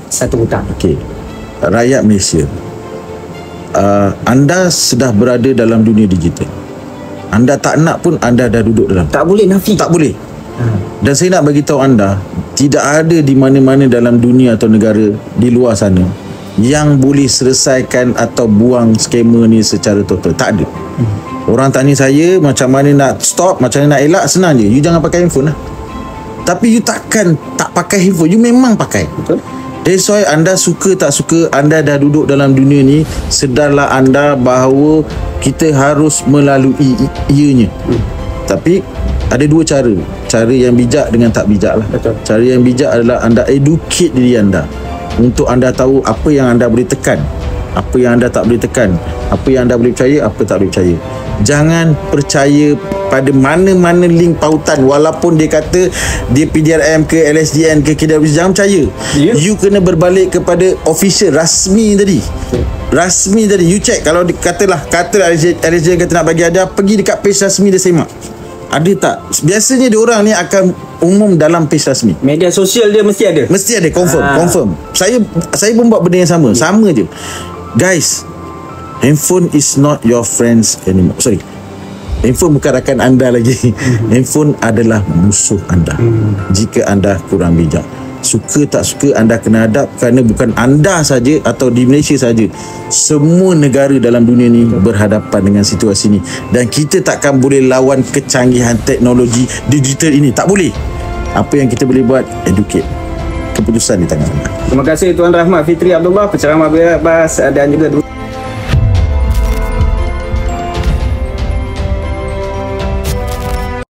satu hutang. Okey, rakyat Malaysia, anda sudah berada dalam dunia digital. Anda tak nak pun anda dah duduk dalam. Tak boleh nafi. Tak boleh. Dan saya nak bagi tahu anda, tidak ada di mana-mana dalam dunia atau negara di luar sana yang boleh selesaikan atau buang skema ni secara total. Tak ada. Orang tanya saya macam mana nak stop, macam mana nak elak, senang je. You jangan pakai handphone lah. Tapi you takkan tak pakai handphone. You memang pakai. Betul. That's why anda suka tak suka, anda dah duduk dalam dunia ni, sedarlah anda bahawa kita harus melalui ianya. Tapi ada dua cara. Cara yang bijak dengan tak bijak lah. Betul. Cara yang bijak adalah anda educate diri anda untuk anda tahu apa yang anda boleh tekan, apa yang anda tak boleh tekan, apa yang anda boleh percaya, apa tak boleh percaya. Jangan percaya pada mana-mana link pautan, walaupun dia kata dia PDRM ke LSDN ke KWC, jangan percaya. You kena berbalik kepada official, rasmi tadi. Rasmi tadi, you check. Kalau katalah LSDN kata nak bagi hadiah, pergi dekat page rasmi dia semak. Ada tak? Biasanya dia orang ni akan umum dalam page rasmi. Media sosial dia mesti ada. Mesti ada, confirm. Saya pun buat benda yang sama. Sama je. Guys, handphone is not your friends anymore. Sorry. Handphone bukan rakan anda lagi. Handphone adalah musuh anda. Jika anda kurang bijak. Suka tak suka, anda kena hadap, kerana bukan anda saja atau di Malaysia saja, semua negara dalam dunia ni berhadapan dengan situasi ni, dan kita takkan boleh lawan kecanggihan teknologi digital ini. Tak boleh. Apa yang kita boleh buat, educate. Keputusan di tangan anda. Terima kasih Tuan Rahmat Fitri Abdullah, penceramah bebas dan juga